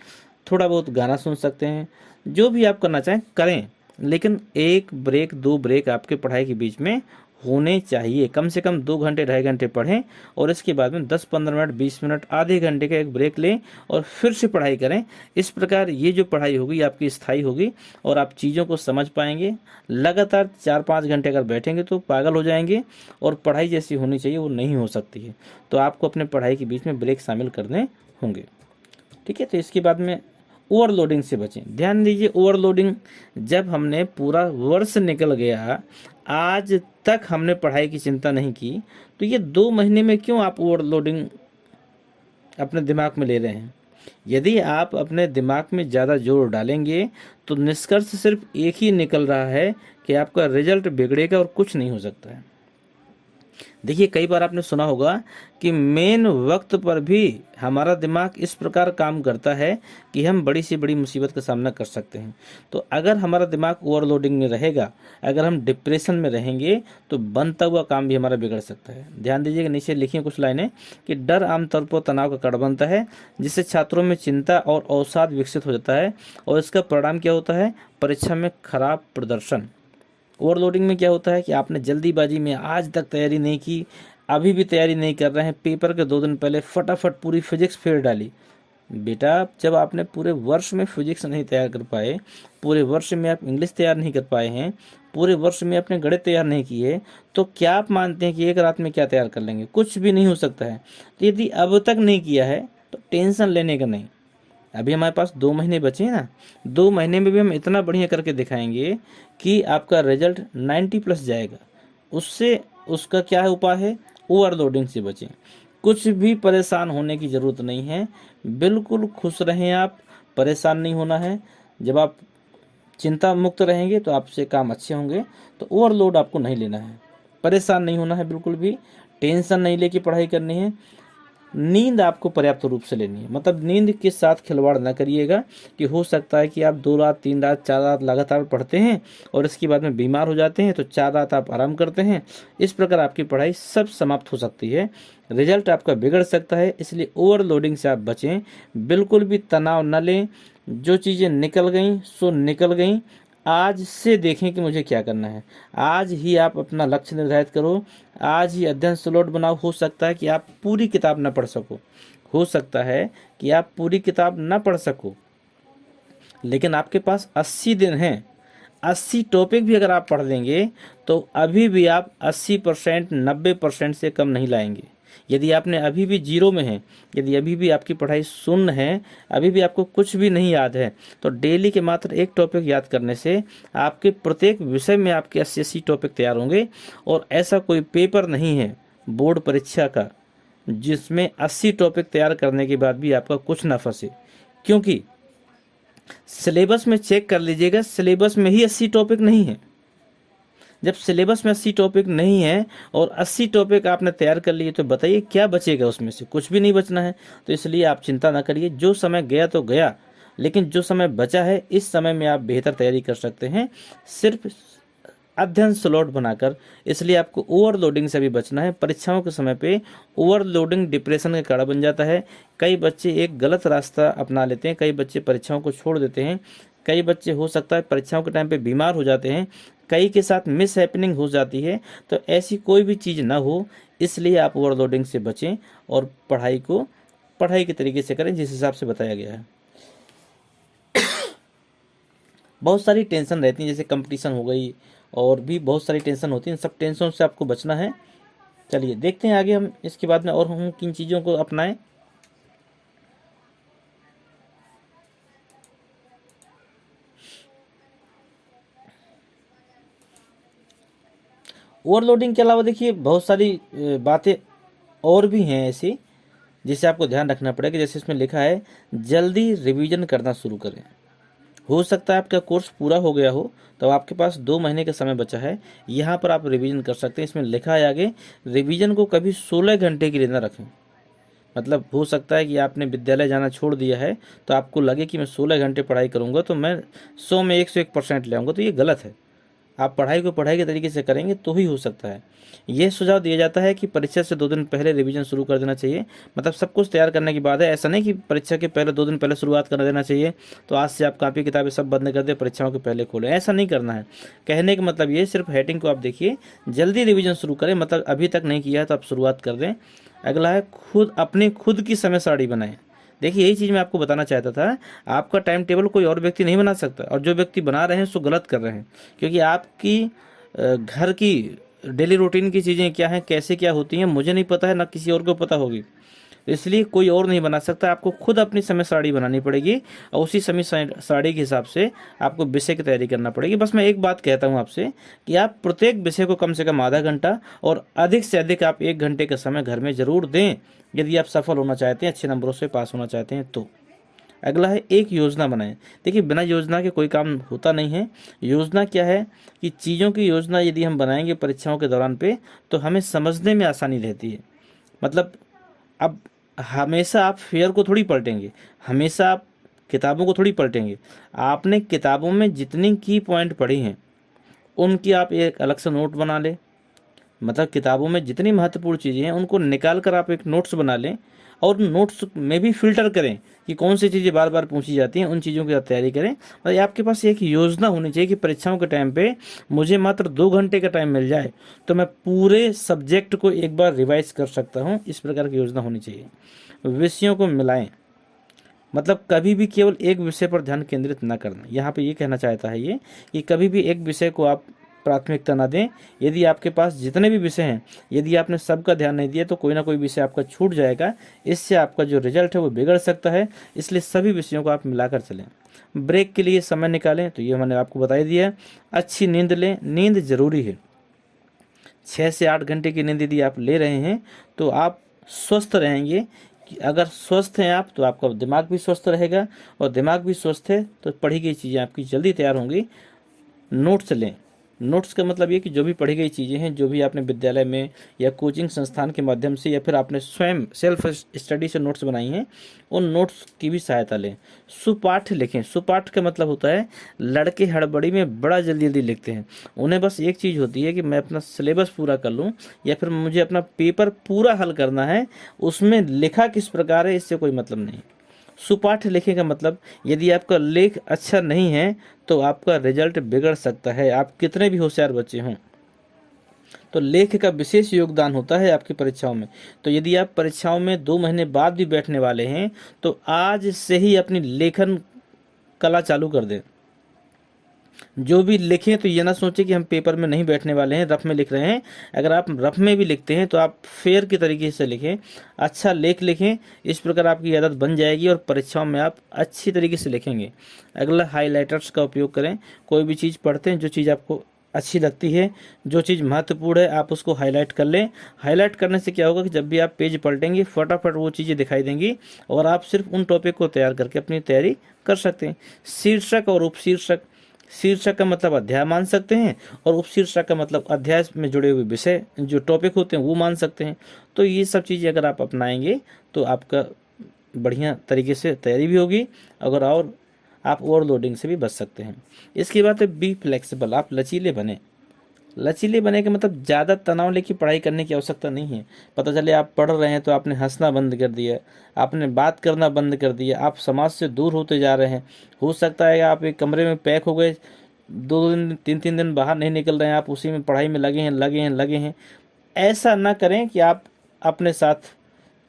थोड़ा बहुत गाना सुन सकते हैं, जो भी आप करना चाहें करें। लेकिन 1 ब्रेक, 2 ब्रेक आपके पढ़ाई के बीच में होने चाहिए। कम से कम 2 घंटे, 2.5 घंटे पढ़ें और इसके बाद में 10-15 मिनट, 20 मिनट, आधे घंटे का एक ब्रेक लें और फिर से पढ़ाई करें। इस प्रकार ये जो पढ़ाई होगी आपकी स्थायी होगी और आप चीज़ों को समझ पाएंगे। लगातार 4-5 घंटे अगर बैठेंगे तो पागल हो जाएंगे और पढ़ाई जैसी होनी चाहिए वो नहीं हो सकती है। तो आपको अपने पढ़ाई के बीच में ब्रेक शामिल करने होंगे। ठीक है, तो इसके बाद में ओवरलोडिंग से बचें। ध्यान दीजिए, ओवरलोडिंग, जब हमने पूरा वर्ष निकल गया, आज तक हमने पढ़ाई की चिंता नहीं की, तो ये 2 महीने में क्यों आप ओवरलोडिंग अपने दिमाग में ले रहे हैं? यदि आप अपने दिमाग में ज़्यादा जोर डालेंगे तो निष्कर्ष सिर्फ एक ही निकल रहा है कि आपका रिजल्ट बिगड़ेगा और कुछ नहीं हो सकता है। देखिए, कई बार आपने सुना होगा कि मेन वक्त पर भी हमारा दिमाग इस प्रकार काम करता है कि हम बड़ी से बड़ी मुसीबत का सामना कर सकते हैं। तो अगर हमारा दिमाग ओवरलोडिंग में रहेगा, अगर हम डिप्रेशन में रहेंगे, तो बनता हुआ काम भी हमारा बिगड़ सकता है। ध्यान दीजिएगा, नीचे लिखिए कुछ लाइनें कि डर आमतौर पर तनाव का कारण बनता है, जिससे छात्रों में चिंता और अवसाद विकसित हो जाता है और इसका परिणाम क्या होता है? परीक्षा में खराब प्रदर्शन। ओवरलोडिंग में क्या होता है कि आपने जल्दीबाजी में आज तक तैयारी नहीं की, अभी भी तैयारी नहीं कर रहे हैं, पेपर के 2 दिन पहले फटाफट पूरी फिजिक्स फेर डाली। बेटा, जब आपने पूरे वर्ष में फिजिक्स नहीं तैयार कर पाए, पूरे वर्ष में आप इंग्लिश तैयार नहीं कर पाए हैं, पूरे वर्ष में आपने गणित तैयार नहीं किए, तो क्या आप मानते हैं कि एक रात में क्या तैयार कर लेंगे? कुछ भी नहीं हो सकता है। तो यदि अब तक नहीं किया है तो टेंशन लेने का नहीं। अभी हमारे पास 2 महीने बचे हैं ना, 2 महीने में भी हम इतना बढ़िया करके दिखाएंगे कि आपका रिजल्ट 90 प्लस जाएगा। उससे उसका क्या है उपाय है, ओवरलोडिंग से बचें। कुछ भी परेशान होने की ज़रूरत नहीं है, बिल्कुल खुश रहें आप, परेशान नहीं होना है। जब आप चिंता मुक्त रहेंगे तो आपसे काम अच्छे होंगे। तो ओवरलोड आपको नहीं लेना है, परेशान नहीं होना है, बिल्कुल भी टेंशन नहीं लेके पढ़ाई करनी है। नींद आपको पर्याप्त रूप से लेनी है, मतलब नींद के साथ खिलवाड़ ना करिएगा कि हो सकता है कि आप 2 रात 3 रात 4 रात लगातार पढ़ते हैं और इसके बाद में बीमार हो जाते हैं, तो 4 रात आप आराम करते हैं। इस प्रकार आपकी पढ़ाई सब समाप्त हो सकती है, रिजल्ट आपका बिगड़ सकता है। इसलिए ओवरलोडिंग से आप बचें, बिल्कुल भी तनाव न लें। जो चीज़ें निकल गई सो निकल गई, आज से देखें कि मुझे क्या करना है। आज ही आप अपना लक्ष्य निर्धारित करो, आज ही अध्ययन स्लॉट बनाओ। हो सकता है कि आप पूरी किताब ना पढ़ सको, हो सकता है कि आप पूरी किताब ना पढ़ सको, लेकिन आपके पास 80 दिन हैं। 80 टॉपिक भी अगर आप पढ़ लेंगे तो अभी भी आप 80% 90% से कम नहीं लाएंगे। यदि आपने अभी भी जीरो में है, यदि अभी भी आपकी पढ़ाई शून्य है, अभी भी आपको कुछ भी नहीं याद है, तो डेली के मात्र एक टॉपिक याद करने से आपके प्रत्येक विषय में आपके 80 टॉपिक तैयार होंगे। और ऐसा कोई पेपर नहीं है बोर्ड परीक्षा का जिसमें 80 टॉपिक तैयार करने के बाद भी आपका कुछ ना फंसे, क्योंकि सिलेबस में चेक कर लीजिएगा, सिलेबस में ही 80 टॉपिक नहीं है। जब सिलेबस में 80 टॉपिक नहीं है और 80 टॉपिक आपने तैयार कर लिए, तो बताइए क्या बचेगा उसमें से, कुछ भी नहीं बचना है। तो इसलिए आप चिंता ना करिए, जो समय गया तो गया, लेकिन जो समय बचा है इस समय में आप बेहतर तैयारी कर सकते हैं, सिर्फ अध्ययन स्लॉट बनाकर। इसलिए आपको ओवरलोडिंग से भी बचना है। परीक्षाओं के समय पे ओवरलोडिंग डिप्रेशन का कारण बन जाता है। कई बच्चे एक गलत रास्ता अपना लेते हैं, कई बच्चे परीक्षाओं को छोड़ देते हैं, कई बच्चे हो सकता है परीक्षाओं के टाइम पे बीमार हो जाते हैं, कई के साथ मिस हैपनिंग हो जाती है। तो ऐसी कोई भी चीज़ ना हो, इसलिए आप ओवरलोडिंग से बचें और पढ़ाई को पढ़ाई के तरीके से करें जिस हिसाब से बताया गया है। बहुत सारी टेंशन रहती है, जैसे कंपटीशन हो गई और भी बहुत सारी टेंशन होती है, सब टेंशन से आपको बचना है। चलिए देखते हैं आगे हम इसके बाद में और हम किन चीज़ों को अपनाएं। ओवरलोडिंग के अलावा देखिए बहुत सारी बातें और भी हैं ऐसी जिसे आपको ध्यान रखना पड़ेगा। जैसे इसमें लिखा है जल्दी रिवीजन करना शुरू करें। हो सकता है आपका कोर्स पूरा हो गया हो, तो आपके पास 2 महीने का समय बचा है, यहाँ पर आप रिवीजन कर सकते हैं। इसमें लिखा है आगे, रिवीजन को कभी 16 घंटे के लिए ना रखें। मतलब हो सकता है कि आपने विद्यालय जाना छोड़ दिया है, तो आपको लगे कि मैं 16 घंटे पढ़ाई करूँगा तो मैं 100 में 101% ले आऊँगा, तो ये गलत है। आप पढ़ाई को पढ़ाई के तरीके से करेंगे तो ही हो सकता है। यह सुझाव दिया जाता है कि परीक्षा से 2 दिन पहले रिवीजन शुरू कर देना चाहिए। मतलब सब कुछ तैयार करने के बाद है, ऐसा नहीं कि परीक्षा के पहले 2 दिन पहले शुरुआत कर देना चाहिए, तो आज से आप कापी किताबें सब बंद कर दें, परीक्षाओं के पहले खोलें, ऐसा नहीं करना है। कहने का मतलब ये, सिर्फ हेडिंग को आप देखिए, जल्दी रिविजन शुरू करें, मतलब अभी तक नहीं किया है तो आप शुरुआत कर दें। अगला है अपनी खुद की समय सारणी बनाएं। देखिए यही चीज़ मैं आपको बताना चाहता था, आपका टाइम टेबल कोई और व्यक्ति नहीं बना सकता, और जो व्यक्ति बना रहे हैं सो गलत कर रहे हैं, क्योंकि आपकी घर की डेली रूटीन की चीज़ें क्या हैं, कैसे क्या होती हैं, मुझे नहीं पता है, ना किसी और को पता होगी। इसलिए कोई और नहीं बना सकता, आपको खुद अपनी समय सारणी बनानी पड़ेगी और उसी समय सारणी के हिसाब से आपको विषय की तैयारी करना पड़ेगी। बस मैं एक बात कहता हूँ आपसे कि आप प्रत्येक विषय को कम से कम आधा घंटा और अधिक से अधिक आप 1 घंटे का समय घर में ज़रूर दें, यदि आप सफल होना चाहते हैं, अच्छे नंबरों से पास होना चाहते हैं तो। अगला है एक योजना बनाएं। देखिए बिना योजना के कोई काम होता नहीं है। योजना क्या है कि चीज़ों की योजना यदि हम बनाएंगे परीक्षाओं के दौरान पे, तो हमें समझने में आसानी रहती है। मतलब अब हमेशा आप फेयर को थोड़ी पलटेंगे, हमेशा आप किताबों को थोड़ी पलटेंगे। आपने किताबों में जितनी की पॉइंट पढ़ी हैं उनकी आप एक अलग से नोट बना लें। मतलब किताबों में जितनी महत्वपूर्ण चीज़ें हैं उनको निकाल कर आप एक नोट्स बना लें, और नोट्स में भी फिल्टर करें कि कौन सी चीज़ें बार बार पूछी जाती हैं, उन चीज़ों की आप तैयारी करें। मतलब आपके पास एक योजना होनी चाहिए कि परीक्षाओं के टाइम पे मुझे मात्र 2 घंटे का टाइम मिल जाए तो मैं पूरे सब्जेक्ट को एक बार रिवाइज कर सकता हूँ। इस प्रकार की योजना होनी चाहिए। विषयों को मिलाएं, मतलब कभी भी केवल एक विषय पर ध्यान केंद्रित ना करना। यहाँ पे ये कहना चाहता है ये कि कभी भी एक विषय को आप प्राथमिकता ना दें। यदि आपके पास जितने भी विषय हैं, यदि आपने सबका ध्यान नहीं दिया तो कोई ना कोई विषय आपका छूट जाएगा। इससे आपका जो रिजल्ट है वो बिगड़ सकता है। इसलिए सभी विषयों को आप मिलाकर चलें। ब्रेक के लिए समय निकालें, तो ये मैंने आपको बता ही दिया। अच्छी नींद लें, नींद ज़रूरी है। 6 से 8 घंटे की नींद यदि आप ले रहे हैं तो आप स्वस्थ रहेंगे। कि अगर स्वस्थ हैं आप तो आपका दिमाग भी स्वस्थ रहेगा, और दिमाग भी स्वस्थ है तो पढ़ी गई चीज़ें आपकी जल्दी तैयार होंगी। नोट्स लें। नोट्स का मतलब ये कि जो भी पढ़ी गई चीज़ें हैं, जो भी आपने विद्यालय में या कोचिंग संस्थान के माध्यम से या फिर आपने स्वयं सेल्फ स्टडी से नोट्स बनाई हैं, उन नोट्स की भी सहायता लें। सुपाठ लिखें। सुपाठ का मतलब होता है, लड़के हड़बड़ी में बड़ा जल्दी जल्दी लिखते हैं। उन्हें बस एक चीज़ होती है कि मैं अपना सिलेबस पूरा कर लूँ या फिर मुझे अपना पेपर पूरा हल करना है, उसमें लिखा किस प्रकार है इससे कोई मतलब नहीं। सुपाठ लिखने का मतलब, यदि आपका लेख अच्छा नहीं है तो आपका रिजल्ट बिगड़ सकता है, आप कितने भी होशियार बच्चे हों। तो लेख का विशेष योगदान होता है आपकी परीक्षाओं में। तो यदि आप परीक्षाओं में 2 महीने बाद भी बैठने वाले हैं तो आज से ही अपनी लेखन कला चालू कर दें। जो भी लिखें तो ये ना सोचें कि हम पेपर में नहीं बैठने वाले हैं, रफ में लिख रहे हैं। अगर आप रफ में भी लिखते हैं तो आप फेयर के तरीके से लिखें, अच्छा लेख लिखें। इस प्रकार आपकी आदत बन जाएगी और परीक्षाओं में आप अच्छी तरीके से लिखेंगे। अगला, हाइलाइटर्स का उपयोग करें। कोई भी चीज़ पढ़ते हैं, जो चीज़ आपको अच्छी लगती है, जो चीज़ महत्वपूर्ण है, आप उसको हाईलाइट कर लें। हाईलाइट करने से क्या होगा कि जब भी आप पेज पलटेंगे फटाफट वो चीज़ें दिखाई देंगी और आप सिर्फ उन टॉपिक को तैयार करके अपनी तैयारी कर सकते हैं। शीर्षक और उपशीर्षक। शीर्षक का मतलब अध्याय मान सकते हैं और उपशीर्षक का मतलब अध्याय में जुड़े हुए विषय जो टॉपिक होते हैं वो मान सकते हैं। तो ये सब चीज़ें अगर आप अपनाएंगे तो आपका बढ़िया तरीके से तैयारी भी होगी, अगर और आप ओवरलोडिंग से भी बच सकते हैं। इसके बाद है बी फ्लेक्सिबल। आप लचीले बने। लचीले बने का मतलब ज़्यादा तनाव लेके पढ़ाई करने की आवश्यकता नहीं है। पता चले आप पढ़ रहे हैं तो आपने हंसना बंद कर दिया, आपने बात करना बंद कर दिया, आप समाज से दूर होते जा रहे हैं। हो सकता है आप एक कमरे में पैक हो गए, 2 दिन 3 दिन बाहर नहीं निकल रहे हैं, आप उसी में पढ़ाई में लगे हैं। ऐसा ना करें कि आप अपने साथ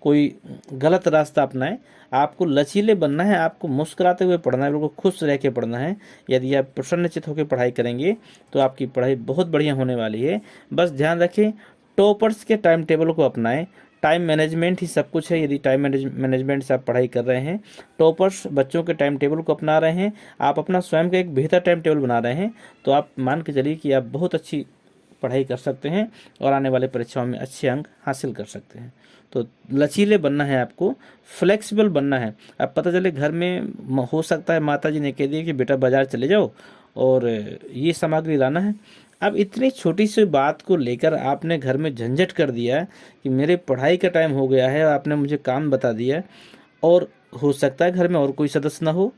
कोई गलत रास्ता अपनाएं। आपको लचीले बनना है, आपको मुस्कुराते हुए पढ़ना है, बिल्कुल खुश रह के पढ़ना है। यदि आप प्रसन्नचित्त होकर पढ़ाई करेंगे तो आपकी पढ़ाई बहुत बढ़िया होने वाली है। बस ध्यान रखें, टॉपर्स के टाइम टेबल को अपनाएं। टाइम मैनेजमेंट ही सब कुछ है। यदि टाइम मैनेजमेंट से आप पढ़ाई कर रहे हैं, टॉपर्स बच्चों के टाइम टेबल को अपना रहे हैं, आप अपना स्वयं का एक बेहतर टाइम टेबल बना रहे हैं, तो आप मान के चलिए कि आप बहुत अच्छी पढ़ाई कर सकते हैं और आने वाले परीक्षाओं में अच्छे अंक हासिल कर सकते हैं। तो लचीले बनना है, आपको फ्लेक्सिबल बनना है। अब पता चले घर में हो सकता है माता जी ने कह दिया कि बेटा बाज़ार चले जाओ और ये सामग्री लाना है। अब इतनी छोटी सी बात को लेकर आपने घर में झंझट कर दिया कि मेरे पढ़ाई का टाइम हो गया है, आपने मुझे काम बता दिया और हो सकता है घर में और कोई सदस्य ना हो,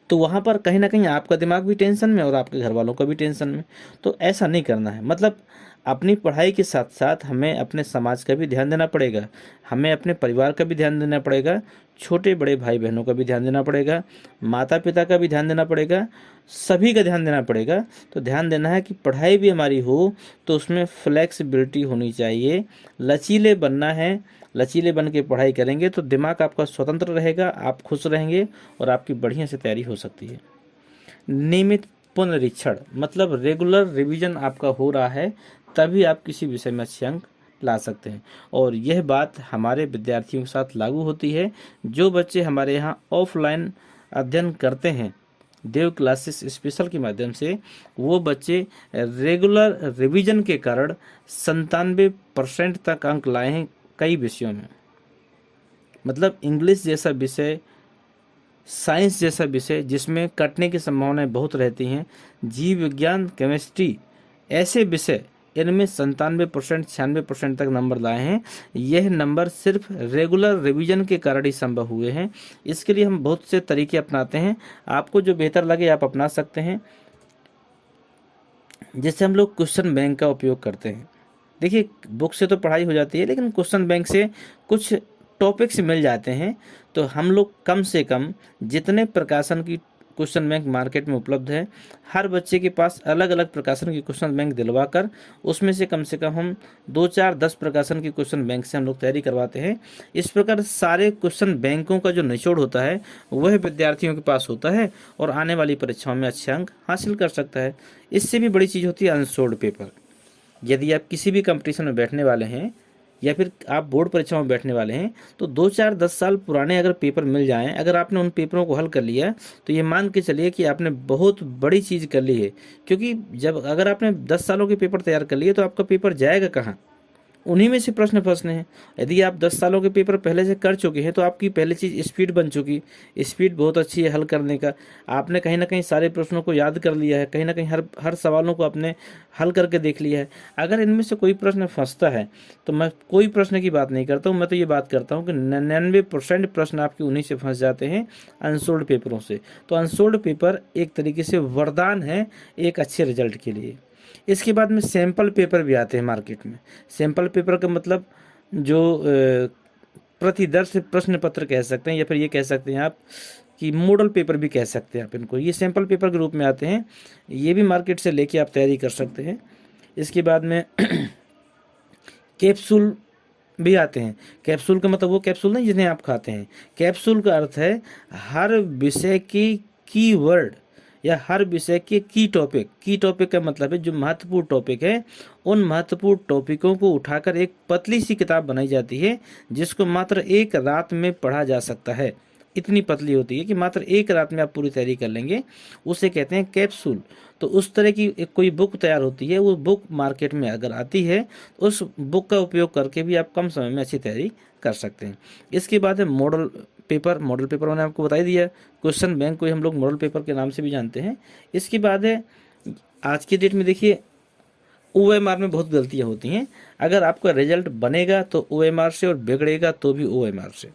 तो वहाँ पर कहीं ना कहीं आपका दिमाग भी टेंशन में और आपके घर वालों का भी टेंशन में। तो ऐसा नहीं करना है। मतलब अपनी पढ़ाई के साथ साथ हमें अपने समाज का भी ध्यान देना पड़ेगा, हमें अपने परिवार का भी ध्यान देना पड़ेगा, छोटे बड़े भाई बहनों का भी ध्यान देना पड़ेगा, माता पिता का भी ध्यान देना पड़ेगा, सभी का ध्यान देना पड़ेगा। तो ध्यान देना है कि पढ़ाई भी हमारी हो तो उसमें फ्लेक्सिबिलिटी होनी चाहिए, लचीले बनना है। लचीले बन के पढ़ाई करेंगे तो दिमाग आपका स्वतंत्र रहेगा, आप खुश रहेंगे और आपकी बढ़िया से तैयारी हो सकती है। नियमित पुनरीक्षण मतलब रेगुलर रिवीजन आपका हो रहा है, तभी आप किसी विषय में अच्छे अंक ला सकते हैं। और यह बात हमारे विद्यार्थियों के साथ लागू होती है। जो बच्चे हमारे यहाँ ऑफलाइन अध्ययन करते हैं देव क्लासेस स्पेशल के माध्यम से, वो बच्चे रेगुलर रिवीजन के कारण 97% तक अंक लाए हैं कई विषयों में। मतलब इंग्लिश जैसा विषय, साइंस जैसा विषय जिसमें कटने की संभावनाएं बहुत रहती हैं, जीव विज्ञान, केमिस्ट्री, ऐसे विषय इनमें 97% 96% तक नंबर लाए हैं। यह नंबर सिर्फ रेगुलर रिवीजन के कारण ही संभव हुए हैं। इसके लिए हम बहुत से तरीके अपनाते हैं, आपको जो बेहतर लगे आप अपना सकते हैं। जैसे हम लोग क्वेश्चन बैंक का उपयोग करते हैं। देखिए, बुक से तो पढ़ाई हो जाती है लेकिन क्वेश्चन बैंक से कुछ टॉपिक्स मिल जाते हैं। तो हम लोग कम से कम जितने प्रकाशन की क्वेश्चन बैंक मार्केट में उपलब्ध है। हर बच्चे के पास अलग अलग प्रकाशन की क्वेश्चन बैंक दिलवा कर उसमें से कम हम 2 4 10 प्रकाशन की क्वेश्चन बैंक से हम लोग तैयारी करवाते हैं। इस प्रकार सारे क्वेश्चन बैंकों का जो निचोड़ होता है वह विद्यार्थियों के पास होता है और आने वाली परीक्षाओं में अच्छे अंक हासिल कर सकता है। इससे भी बड़ी चीज़ होती है अनसोल्ड पेपर। यदि आप किसी भी कंपटीशन में बैठने वाले हैं या फिर आप बोर्ड परीक्षाओं में बैठने वाले हैं तो 2 4 10 साल पुराने अगर पेपर मिल जाएं, अगर आपने उन पेपरों को हल कर लिया तो ये मान के चलिए कि आपने बहुत बड़ी चीज़ कर ली है। क्योंकि जब अगर आपने 10 सालों के पेपर तैयार कर लिए तो आपका पेपर जाएगा कहाँ? उन्हीं में से प्रश्न फंसने हैं। यदि आप 10 सालों के पेपर पहले से कर चुके हैं तो आपकी पहली चीज़ स्पीड बन चुकी। स्पीड बहुत अच्छी है हल करने का। आपने कहीं ना कहीं सारे प्रश्नों को याद कर लिया है, कहीं ना कहीं हर सवालों को आपने हल करके देख लिया है। अगर इनमें से कोई प्रश्न फंसता है तो मैं कोई प्रश्न की बात नहीं करता हूँ, मैं तो ये बात करता हूँ कि 99% प्रश्न आपके उन्हीं से फंस जाते हैं, अनसोल्ड पेपरों से। तो अनसोल्ड पेपर एक तरीके से वरदान है एक अच्छे रिजल्ट के लिए। इसके बाद में सैंपल पेपर भी आते हैं मार्केट में। सैंपल पेपर का मतलब जो प्रतिदर्श प्रश्न पत्र कह सकते हैं या फिर ये कह सकते हैं आप कि मॉडल पेपर भी कह सकते हैं आप इनको। ये सैंपल पेपर के रूप में आते हैं, ये भी मार्केट से लेके आप तैयारी कर सकते हैं। इसके बाद में कैप्सूल भी आते हैं। कैप्सूल का मतलब वो कैप्सूल नहीं जिन्हें आप खाते हैं। कैप्सूल का अर्थ है हर विषय की कीवर्ड या हर विषय के की टॉपिक का मतलब है जो महत्वपूर्ण टॉपिक है, उन महत्वपूर्ण टॉपिकों को उठाकर एक पतली सी किताब बनाई जाती है जिसको मात्र एक रात में पढ़ा जा सकता है। इतनी पतली होती है कि मात्र एक रात में आप पूरी तैयारी कर लेंगे, उसे कहते हैं कैप्सूल। तो उस तरह की एक कोई बुक तैयार होती है, वो बुक मार्केट में अगर आती है उस बुक का उपयोग करके भी आप कम समय में अच्छी तैयारी कर सकते हैं। इसके बाद है मॉडल पेपर। मॉडल पेपर मैंने आपको बता ही दिया, क्वेश्चन बैंक को हम लोग मॉडल पेपर के नाम से भी जानते हैं। इसके बाद है आज की डेट में देखिए OMR में बहुत गलतियां होती हैं। अगर आपका रिजल्ट बनेगा तो OMR से और बिगड़ेगा तो भी OMR से।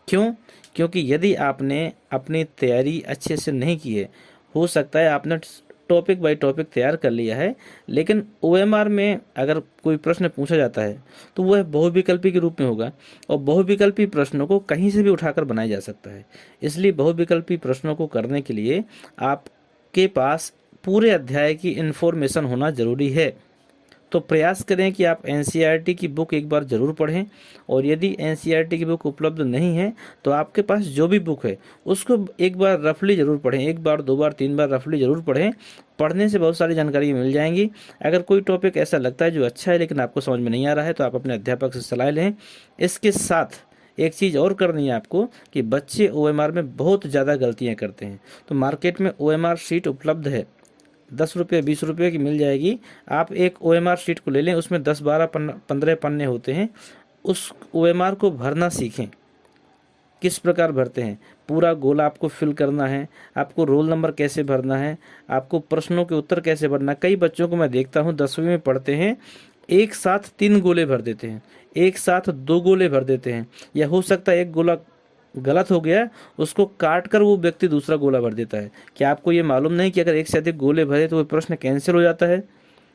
क्यों? क्योंकि यदि आपने अपनी तैयारी अच्छे से नहीं की है, हो सकता है आपने टॉपिक बाय टॉपिक तैयार कर लिया है, लेकिन OMR में अगर कोई प्रश्न पूछा जाता है तो वह बहुविकल्पी के रूप में होगा और बहुविकल्पी प्रश्नों को कहीं से भी उठाकर बनाया जा सकता है। इसलिए बहुविकल्पी प्रश्नों को करने के लिए आपके पास पूरे अध्याय की इन्फॉर्मेशन होना जरूरी है। तो प्रयास करें कि आप NCERT की बुक एक बार ज़रूर पढ़ें, और यदि NCERT की बुक उपलब्ध नहीं है तो आपके पास जो भी बुक है उसको एक बार रफली ज़रूर पढ़ें, एक बार 2 बार 3 बार रफली ज़रूर पढ़ें। पढ़ने से बहुत सारी जानकारी मिल जाएंगी। अगर कोई टॉपिक ऐसा लगता है जो अच्छा है लेकिन आपको समझ में नहीं आ रहा है तो आप अपने अध्यापक से सलाह लें। इसके साथ एक चीज़ और करनी है आपको कि बच्चे OMR में बहुत ज़्यादा गलतियाँ करते हैं। तो मार्केट में OMR शीट उपलब्ध है, 10 रुपये 20 रुपये की मिल जाएगी। आप एक OMR शीट को ले लें, उसमें 10 12 15 पन्ने होते हैं। उस OMR को भरना सीखें। किस प्रकार भरते हैं, पूरा गोला आपको फिल करना है, आपको रोल नंबर कैसे भरना है, आपको प्रश्नों के उत्तर कैसे भरना। कई बच्चों को मैं देखता हूँ 10वीं में पढ़ते हैं, एक साथ 3 गोले भर देते हैं, एक साथ 2 गोले भर देते हैं, या हो सकता है एक गोला गलत हो गया, उसको काट कर वो व्यक्ति दूसरा गोला भर देता है। क्या आपको ये मालूम नहीं कि अगर एक से अधिक गोले भरे तो वो प्रश्न कैंसिल हो जाता है,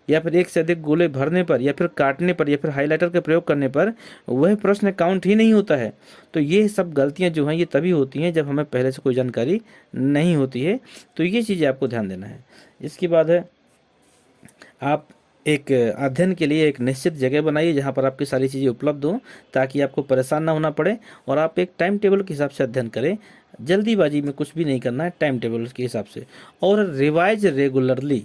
या फिर एक से अधिक गोले भरने पर या फिर काटने पर या फिर हाइलाइटर का प्रयोग करने पर वह प्रश्न काउंट ही नहीं होता है। तो ये सब गलतियां जो हैं ये तभी होती हैं जब हमें पहले से कोई जानकारी नहीं होती है। तो ये चीज़ें आपको ध्यान देना है। इसके बाद है आप एक अध्ययन के लिए एक निश्चित जगह बनाइए जहाँ पर आपकी सारी चीज़ें उपलब्ध हों, ताकि आपको परेशान ना होना पड़े, और आप एक टाइम टेबल के हिसाब से अध्ययन करें। जल्दीबाजी में कुछ भी नहीं करना है, टाइम टेबल के हिसाब से। और रिवाइज रेगुलरली,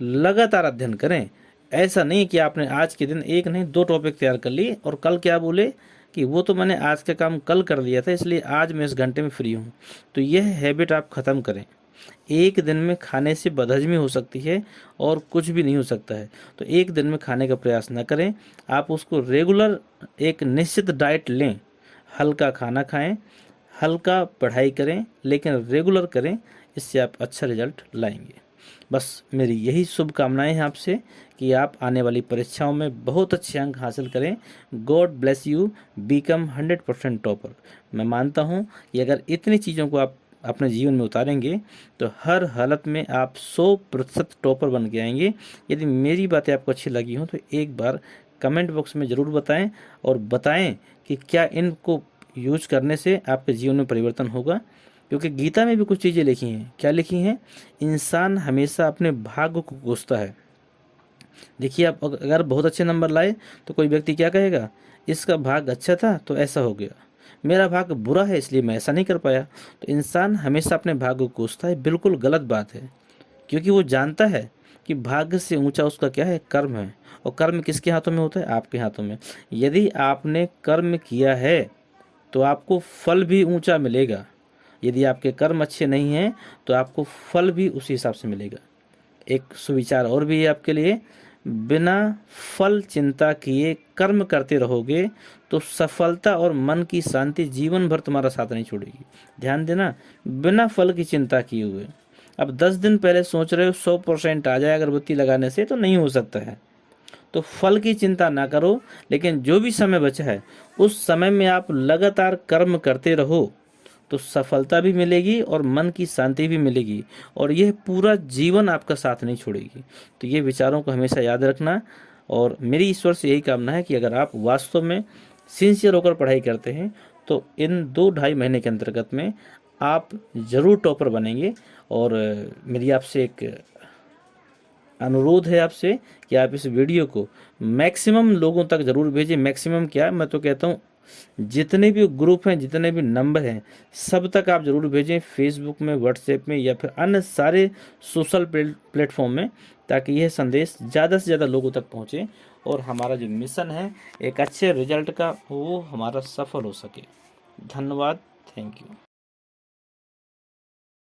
लगातार अध्ययन करें। ऐसा नहीं कि आपने आज के दिन एक नहीं 2 टॉपिक तैयार कर लिए और कल क्या बोले कि वो तो मैंने आज का काम कल कर लिया था इसलिए आज मैं इस घंटे में फ्री हूँ। तो यह हैबिट आप ख़त्म करें। एक दिन में खाने से बदहजमी हो सकती है और कुछ भी नहीं हो सकता है। तो एक दिन में खाने का प्रयास न करें, आप उसको रेगुलर एक निश्चित डाइट लें, हल्का खाना खाएं, हल्का पढ़ाई करें, लेकिन रेगुलर करें। इससे आप अच्छा रिजल्ट लाएंगे। बस मेरी यही शुभकामनाएं हैं आपसे कि आप आने वाली परीक्षाओं में बहुत अच्छे अंक हासिल करें। God bless you, become 100% topper. मैं मानता हूँ कि अगर इतनी चीज़ों को आप अपने जीवन में उतारेंगे तो हर हालत में आप 100% टॉपर बन के आएंगे। यदि मेरी बातें आपको अच्छी लगी हों तो एक बार कमेंट बॉक्स में ज़रूर बताएं, और बताएं कि क्या इनको यूज करने से आपके जीवन में परिवर्तन होगा। क्योंकि गीता में भी कुछ चीज़ें लिखी हैं। क्या लिखी हैं? इंसान हमेशा अपने भाग्य को कोसता है। देखिए, आप अगर बहुत अच्छे नंबर लाए तो कोई व्यक्ति क्या कहेगा, इसका भाग्य अच्छा था तो ऐसा हो गया, मेरा भाग्य बुरा है इसलिए मैं ऐसा नहीं कर पाया। तो इंसान हमेशा अपने भाग्य को कोसता है, बिल्कुल गलत बात है। क्योंकि वो जानता है कि भाग्य से ऊंचा उसका क्या है, कर्म है। और कर्म किसके हाथों में होता है? आपके हाथों में। यदि आपने कर्म किया है तो आपको फल भी ऊंचा मिलेगा। यदि आपके कर्म अच्छे नहीं हैं तो आपको फल भी उसी हिसाब से मिलेगा। एक सुविचार और भी है आपके लिए, बिना फल चिंता किए कर्म करते रहोगे तो सफलता और मन की शांति जीवन भर तुम्हारा साथ नहीं छोड़ेगी। ध्यान देना, बिना फल की चिंता किए हुए। अब 10 दिन पहले सोच रहे हो 100% आ जाए अगरबत्ती लगाने से, तो नहीं हो सकता है। तो फल की चिंता ना करो, लेकिन जो भी समय बचा है उस समय में आप लगातार कर्म करते रहो तो सफलता भी मिलेगी और मन की शांति भी मिलेगी, और यह पूरा जीवन आपका साथ नहीं छोड़ेगी। तो ये विचारों को हमेशा याद रखना। और मेरी ईश्वर से यही कामना है कि अगर आप वास्तव में सिंसियर होकर पढ़ाई करते हैं तो इन 2-2.5 महीने के अंतर्गत में आप ज़रूर टॉपर बनेंगे। और मेरी आपसे एक अनुरोध है आपसे कि आप इस वीडियो को मैक्सिमम लोगों तक ज़रूर भेजें। मैक्सिमम क्या, मैं तो कहता हूँ जितने भी ग्रुप हैं, जितने भी नंबर हैं, सब तक आप ज़रूर भेजें, फेसबुक में, व्हाट्सएप में, या फिर अन्य सारे सोशल प्लेटफॉर्म में, ताकि यह संदेश ज़्यादा से ज़्यादा लोगों तक पहुँचे और हमारा जो मिशन है एक अच्छे रिजल्ट का, वो हमारा सफल हो सके। धन्यवाद। Thank you.